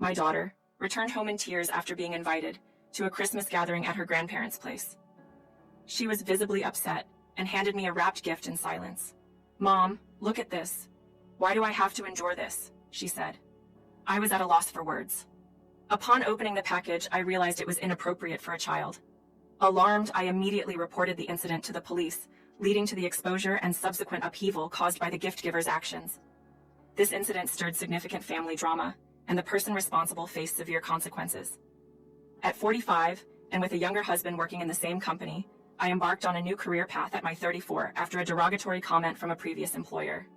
my daughter, returned home in tears after being invited to a Christmas gathering at her grandparents' place. She was visibly upset and handed me a wrapped gift in silence. "Mom, look at this. Why do I have to endure this?" she said. I was at a loss for words. Upon opening the package, I realized it was inappropriate for a child. Alarmed, I immediately reported the incident to the police, leading to the exposure and subsequent upheaval caused by the gift giver's actions. This incident stirred significant family drama, and the person responsible faced severe consequences. At 45, and with a younger husband working in the same company, I embarked on a new career path at my 34 after a derogatory comment from a previous employer.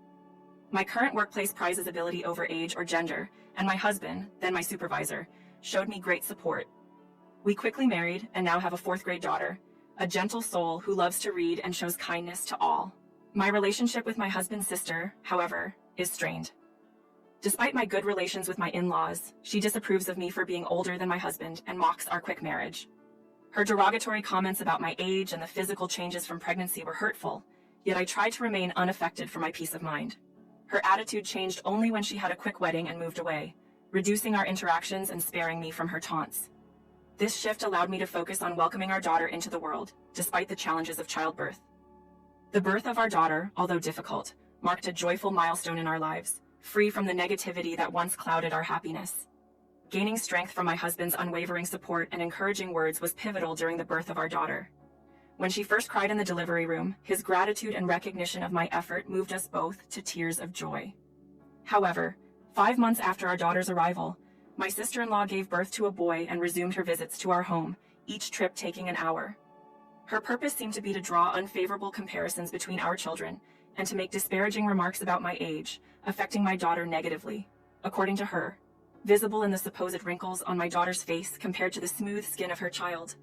My current workplace prizes ability over age or gender, and my husband, then my supervisor, showed me great support. We quickly married and now have a 4th-grade daughter, a gentle soul who loves to read and shows kindness to all. My relationship with my husband's sister, however, is strained. Despite my good relations with my in-laws, she disapproves of me for being older than my husband and mocks our quick marriage. Her derogatory comments about my age and the physical changes from pregnancy were hurtful, yet I tried to remain unaffected for my peace of mind. Her attitude changed only when she had a quick wedding and moved away, reducing our interactions and sparing me from her taunts. This shift allowed me to focus on welcoming our daughter into the world, despite the challenges of childbirth. The birth of our daughter, although difficult, marked a joyful milestone in our lives, free from the negativity that once clouded our happiness. Gaining strength from my husband's unwavering support and encouraging words was pivotal during the birth of our daughter. When she first cried in the delivery room, his gratitude and recognition of my effort moved us both to tears of joy. However, 5 months after our daughter's arrival, my sister-in-law gave birth to a boy and resumed her visits to our home, each trip taking an hour. Her purpose seemed to be to draw unfavorable comparisons between our children and to make disparaging remarks about my age, affecting my daughter negatively. According to her, visible in the supposed wrinkles on my daughter's face compared to the smooth skin of her child.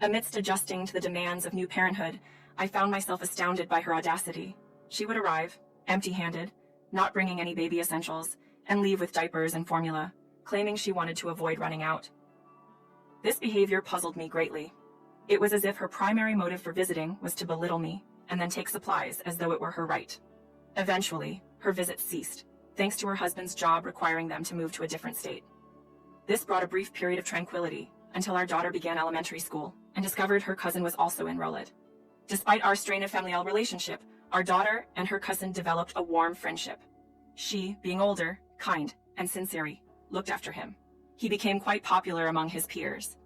Amidst adjusting to the demands of new parenthood, I found myself astounded by her audacity. She would arrive, empty-handed, not bringing any baby essentials, and leave with diapers and formula, claiming she wanted to avoid running out. This behavior puzzled me greatly. It was as if her primary motive for visiting was to belittle me, and then take supplies as though it were her right. Eventually, her visits ceased, thanks to her husband's job requiring them to move to a different state. This brought a brief period of tranquility, until our daughter began elementary school, and discovered her cousin was also enrolled. Despite our strain of familial relationship, our daughter and her cousin developed a warm friendship. She, being older, kind, and sincere, looked after him. He became quite popular among his peers.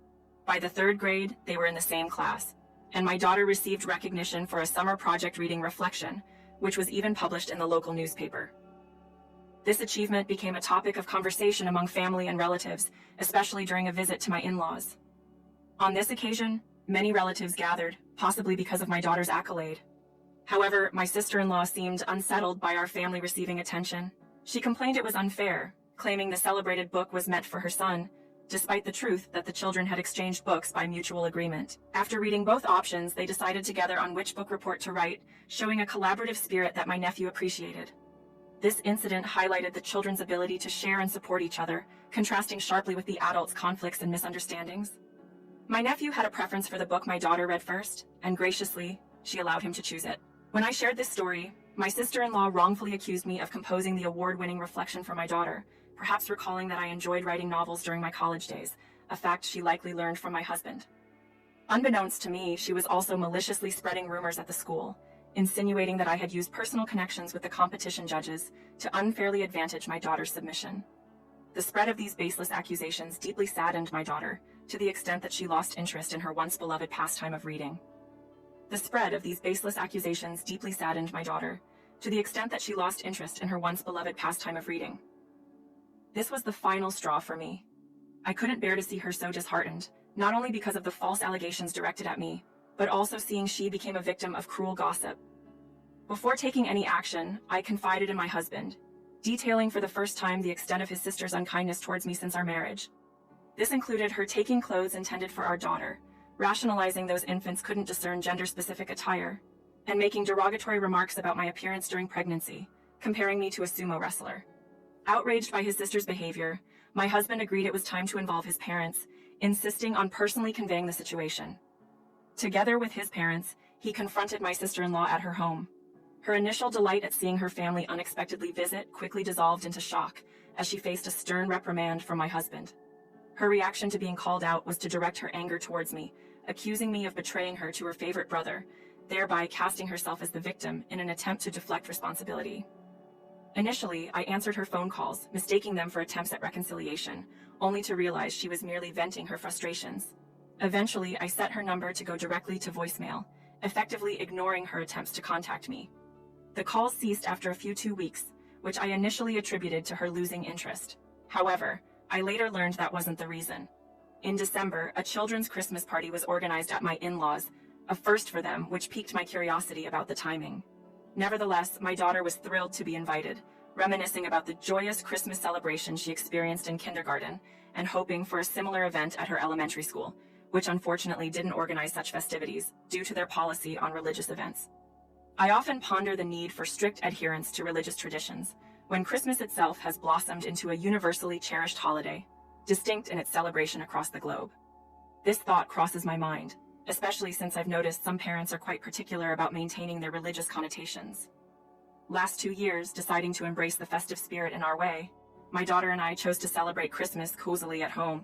By the 3rd grade, they were in the same class, and my daughter received recognition for a summer project reading Reflection, which was even published in the local newspaper. This achievement became a topic of conversation among family and relatives, especially during a visit to my in-laws. On this occasion, many relatives gathered, possibly because of my daughter's accolade. However, my sister-in-law seemed unsettled by our family receiving attention. She complained it was unfair, claiming the celebrated book was meant for her son, despite the truth that the children had exchanged books by mutual agreement. After reading both options, they decided together on which book report to write, showing a collaborative spirit that my nephew appreciated. This incident highlighted the children's ability to share and support each other, contrasting sharply with the adults' conflicts and misunderstandings. My nephew had a preference for the book my daughter read first, and graciously, she allowed him to choose it. When I shared this story, my sister-in-law wrongfully accused me of composing the award-winning Reflection for my daughter, perhaps recalling that I enjoyed writing novels during my college days, a fact she likely learned from my husband. Unbeknownst to me, she was also maliciously spreading rumors at the school, insinuating that I had used personal connections with the competition judges to unfairly advantage my daughter's submission. The spread of these baseless accusations deeply saddened my daughter, to the extent that she lost interest in her once beloved pastime of reading. The spread of these baseless accusations deeply saddened my daughter, to the extent that she lost interest in her once beloved pastime of reading. This was the final straw for me. I couldn't bear to see her so disheartened, not only because of the false allegations directed at me, but also seeing she became a victim of cruel gossip. Before taking any action, I confided in my husband, detailing for the first time the extent of his sister's unkindness towards me since our marriage. This included her taking clothes intended for our daughter, rationalizing those infants couldn't discern gender-specific attire, and making derogatory remarks about my appearance during pregnancy, comparing me to a sumo wrestler. Outraged by his sister's behavior, my husband agreed it was time to involve his parents, insisting on personally conveying the situation. Together with his parents, he confronted my sister-in-law at her home. Her initial delight at seeing her family unexpectedly visit quickly dissolved into shock, as she faced a stern reprimand from my husband. Her reaction to being called out was to direct her anger towards me, accusing me of betraying her to her favorite brother, thereby casting herself as the victim in an attempt to deflect responsibility. Initially, I answered her phone calls, mistaking them for attempts at reconciliation, only to realize she was merely venting her frustrations. Eventually, I set her number to go directly to voicemail, effectively ignoring her attempts to contact me. The calls ceased after a few 2 weeks, which I initially attributed to her losing interest. However, I later learned that wasn't the reason. In December, a children's Christmas party was organized at my in-laws, a first for them, which piqued my curiosity about the timing. Nevertheless, my daughter was thrilled to be invited, reminiscing about the joyous Christmas celebration she experienced in kindergarten and hoping for a similar event at her elementary school, which unfortunately didn't organize such festivities due to their policy on religious events. I often ponder the need for strict adherence to religious traditions, when Christmas itself has blossomed into a universally cherished holiday, distinct in its celebration across the globe. This thought crosses my mind, especially since I've noticed some parents are quite particular about maintaining their religious connotations. Last 2 years, deciding to embrace the festive spirit in our way, my daughter and I chose to celebrate Christmas cozily at home.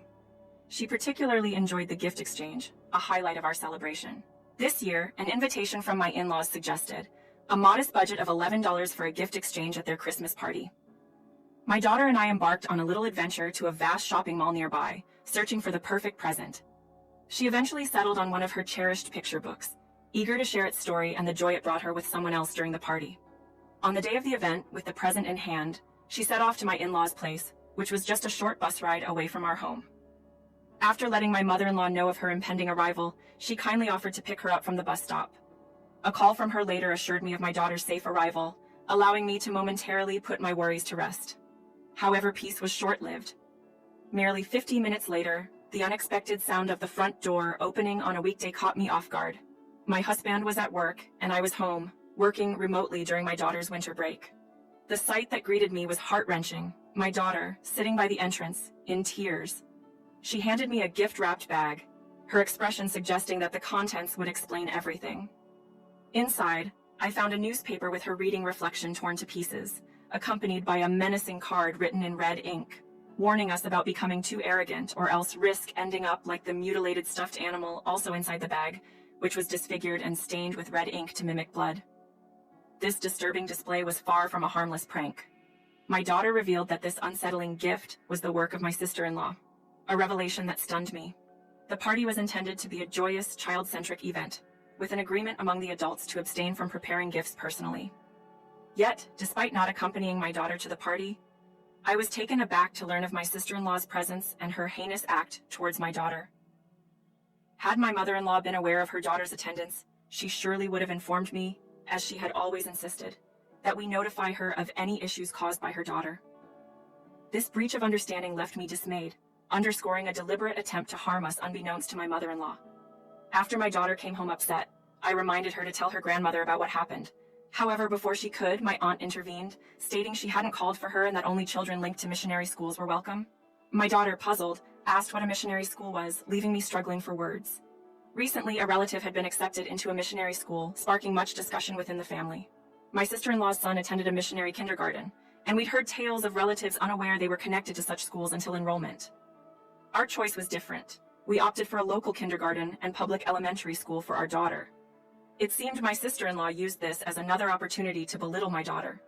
She particularly enjoyed the gift exchange, a highlight of our celebration. This year, an invitation from my in-laws suggested a modest budget of $11 for a gift exchange at their Christmas party. My daughter and I embarked on a little adventure to a vast shopping mall nearby, searching for the perfect present. She eventually settled on one of her cherished picture books, eager to share its story and the joy it brought her with someone else during the party. On the day of the event, with the present in hand, she set off to my in-laws' place, which was just a short bus ride away from our home. After letting my mother-in-law know of her impending arrival, she kindly offered to pick her up from the bus stop. A call from her later assured me of my daughter's safe arrival, allowing me to momentarily put my worries to rest. However, peace was short-lived. Merely 50 minutes later, the unexpected sound of the front door opening on a weekday caught me off guard. My husband was at work, and I was home, working remotely during my daughter's winter break. The sight that greeted me was heart-wrenching. My daughter, sitting by the entrance, in tears. She handed me a gift-wrapped bag, her expression suggesting that the contents would explain everything. Inside, I found a newspaper with her reading reflection torn to pieces, accompanied by a menacing card written in red ink, warning us about becoming too arrogant or else risk ending up like the mutilated stuffed animal also inside the bag, which was disfigured and stained with red ink to mimic blood. This disturbing display was far from a harmless prank. My daughter revealed that this unsettling gift was the work of my sister-in-law, a revelation that stunned me. The party was intended to be a joyous, child-centric event, with an agreement among the adults to abstain from preparing gifts personally. Yet, despite not accompanying my daughter to the party, I was taken aback to learn of my sister-in-law's presence and her heinous act towards my daughter. Had my mother-in-law been aware of her daughter's attendance, she surely would have informed me, as she had always insisted, that we notify her of any issues caused by her daughter. This breach of understanding left me dismayed, underscoring a deliberate attempt to harm us unbeknownst to my mother-in-law. After my daughter came home upset, I reminded her to tell her grandmother about what happened. However, before she could, my aunt intervened, stating she hadn't called for her and that only children linked to missionary schools were welcome. My daughter, puzzled, asked what a missionary school was, leaving me struggling for words. Recently, a relative had been accepted into a missionary school, sparking much discussion within the family. My sister-in-law's son attended a missionary kindergarten, and we'd heard tales of relatives unaware they were connected to such schools until enrollment. Our choice was different. We opted for a local kindergarten and public elementary school for our daughter. It seemed my sister-in-law used this as another opportunity to belittle my daughter.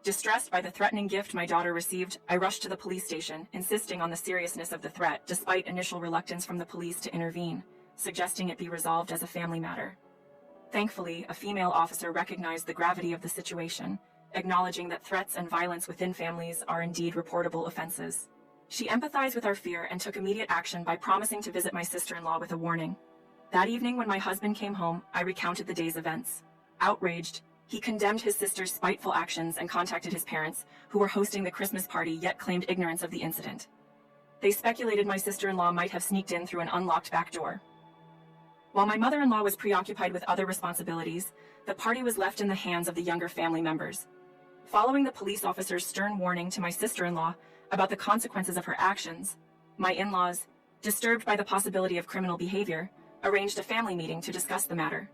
Distressed by the threatening gift my daughter received, I rushed to the police station, insisting on the seriousness of the threat despite initial reluctance from the police to intervene, suggesting it be resolved as a family matter. Thankfully, a female officer recognized the gravity of the situation, acknowledging that threats and violence within families are indeed reportable offenses. She empathized with our fear and took immediate action by promising to visit my sister-in-law with a warning. That evening, when my husband came home, I recounted the day's events. Outraged, he condemned his sister's spiteful actions and contacted his parents, who were hosting the Christmas party yet claimed ignorance of the incident. They speculated my sister-in-law might have sneaked in through an unlocked back door. While my mother-in-law was preoccupied with other responsibilities, the party was left in the hands of the younger family members. Following the police officer's stern warning to my sister-in-law about the consequences of her actions, my in-laws, disturbed by the possibility of criminal behavior, arranged a family meeting to discuss the matter.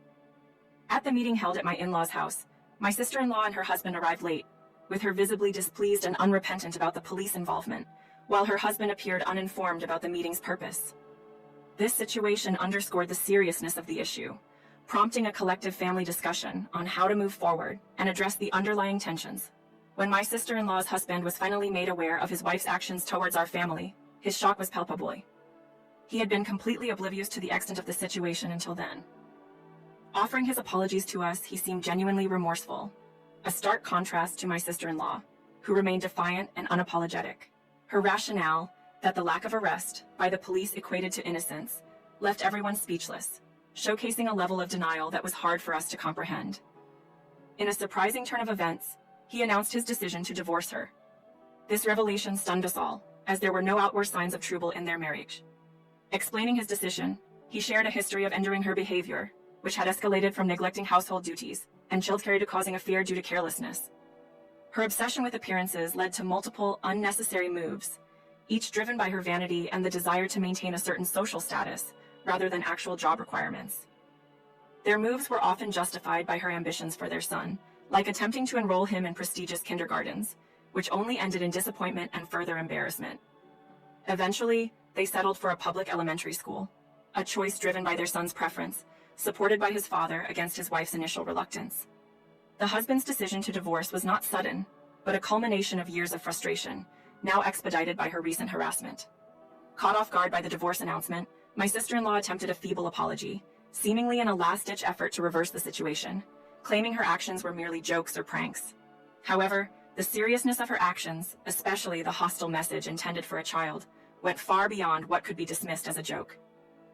At the meeting held at my in-laws' house, my sister-in-law and her husband arrived late, with her visibly displeased and unrepentant about the police involvement, while her husband appeared uninformed about the meeting's purpose. This situation underscored the seriousness of the issue, prompting a collective family discussion on how to move forward and address the underlying tensions. When my sister-in-law's husband was finally made aware of his wife's actions towards our family, his shock was palpable. He had been completely oblivious to the extent of the situation until then. Offering his apologies to us, he seemed genuinely remorseful, a stark contrast to my sister-in-law, who remained defiant and unapologetic. Her rationale, that the lack of arrest by the police equated to innocence, left everyone speechless, showcasing a level of denial that was hard for us to comprehend. In a surprising turn of events, he announced his decision to divorce her. This revelation stunned us all, as there were no outward signs of trouble in their marriage. Explaining his decision, he shared a history of enduring her behavior, which had escalated from neglecting household duties and childcare to causing a fear due to carelessness. Her obsession with appearances led to multiple unnecessary moves, each driven by her vanity and the desire to maintain a certain social status, rather than actual job requirements. Their moves were often justified by her ambitions for their son, like attempting to enroll him in prestigious kindergartens, which only ended in disappointment and further embarrassment. Eventually, they settled for a public elementary school, a choice driven by their son's preference, supported by his father against his wife's initial reluctance. The husband's decision to divorce was not sudden, but a culmination of years of frustration, now expedited by her recent harassment. Caught off guard by the divorce announcement, my sister-in-law attempted a feeble apology, seemingly in a last-ditch effort to reverse the situation, claiming her actions were merely jokes or pranks. However, the seriousness of her actions, especially the hostile message intended for a child, went far beyond what could be dismissed as a joke.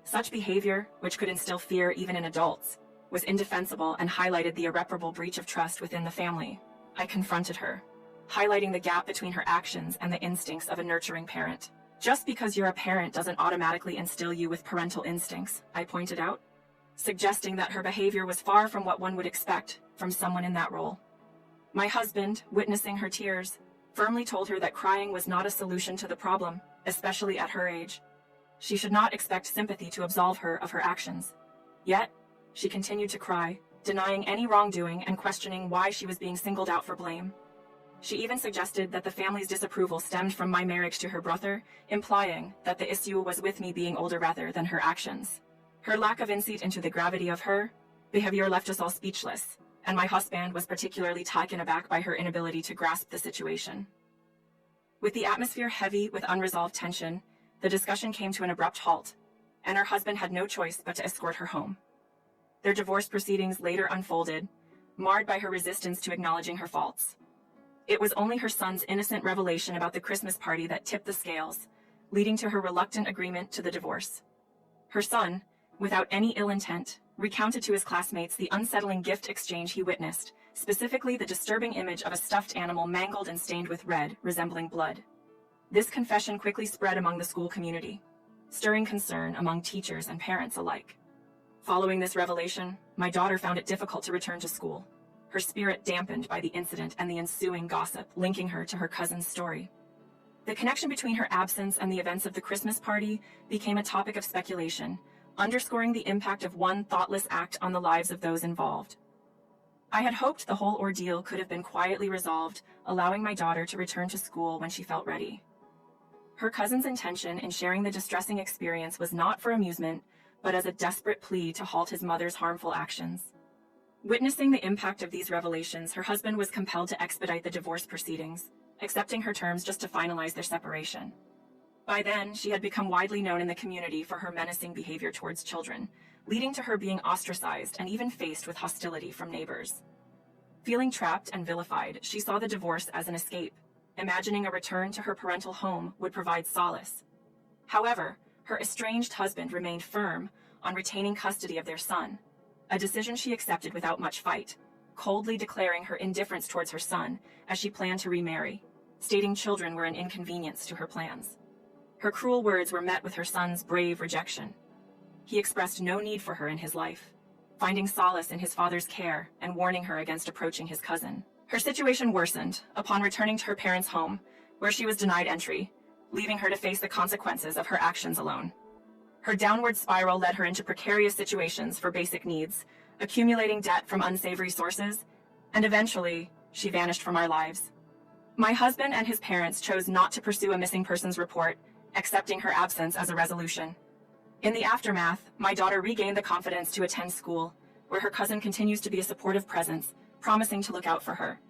Such behavior, which could instill fear even in adults, was indefensible and highlighted the irreparable breach of trust within the family. I confronted her, highlighting the gap between her actions and the instincts of a nurturing parent. Just because you're a parent doesn't automatically instill you with parental instincts, I pointed out, suggesting that her behavior was far from what one would expect from someone in that role. My husband, witnessing her tears, firmly told her that crying was not a solution to the problem, especially at her age. She should not expect sympathy to absolve her of her actions. Yet, she continued to cry, denying any wrongdoing and questioning why she was being singled out for blame. She even suggested that the family's disapproval stemmed from my marriage to her brother, implying that the issue was with me being older rather than her actions. Her lack of insight into the gravity of her behavior left us all speechless, and my husband was particularly taken aback by her inability to grasp the situation. With the atmosphere heavy with unresolved tension, the discussion came to an abrupt halt, and her husband had no choice but to escort her home. Their divorce proceedings later unfolded, marred by her resistance to acknowledging her faults. It was only her son's innocent revelation about the Christmas party that tipped the scales, leading to her reluctant agreement to the divorce. Her son, without any ill intent, recounted to his classmates the unsettling gift exchange he witnessed, specifically the disturbing image of a stuffed animal mangled and stained with red, resembling blood. This confession quickly spread among the school community, stirring concern among teachers and parents alike. Following this revelation, my daughter found it difficult to return to school, her spirit dampened by the incident and the ensuing gossip linking her to her cousin's story. The connection between her absence and the events of the Christmas party became a topic of speculation, underscoring the impact of one thoughtless act on the lives of those involved. I had hoped the whole ordeal could have been quietly resolved, allowing my daughter to return to school when she felt ready. Her cousin's intention in sharing the distressing experience was not for amusement, but as a desperate plea to halt his mother's harmful actions. Witnessing the impact of these revelations, her husband was compelled to expedite the divorce proceedings, accepting her terms just to finalize their separation. By then, she had become widely known in the community for her menacing behavior towards children, leading to her being ostracized and even faced with hostility from neighbors. Feeling trapped and vilified, she saw the divorce as an escape, imagining a return to her parental home would provide solace. However, her estranged husband remained firm on retaining custody of their son, a decision she accepted without much fight, coldly declaring her indifference towards her son as she planned to remarry, stating children were an inconvenience to her plans. Her cruel words were met with her son's brave rejection. He expressed no need for her in his life, finding solace in his father's care and warning her against approaching his cousin. Her situation worsened upon returning to her parents' home, where she was denied entry, leaving her to face the consequences of her actions alone. Her downward spiral led her into precarious situations for basic needs, accumulating debt from unsavory sources, and eventually, she vanished from our lives, My husband and his parents chose not to pursue a missing persons report, accepting her absence as a resolution. In the aftermath, my daughter regained the confidence to attend school, where her cousin continues to be a supportive presence, promising to look out for her.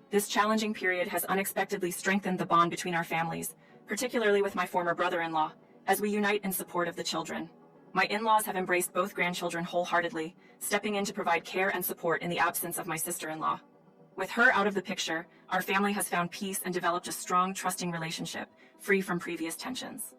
This challenging period has unexpectedly strengthened the bond between our families, particularly with my former brother-in-law, as we unite in support of the children. My in-laws have embraced both grandchildren wholeheartedly, stepping in to provide care and support in the absence of my sister-in-law. With her out of the picture, our family has found peace and developed a strong, trusting relationship, free from previous tensions.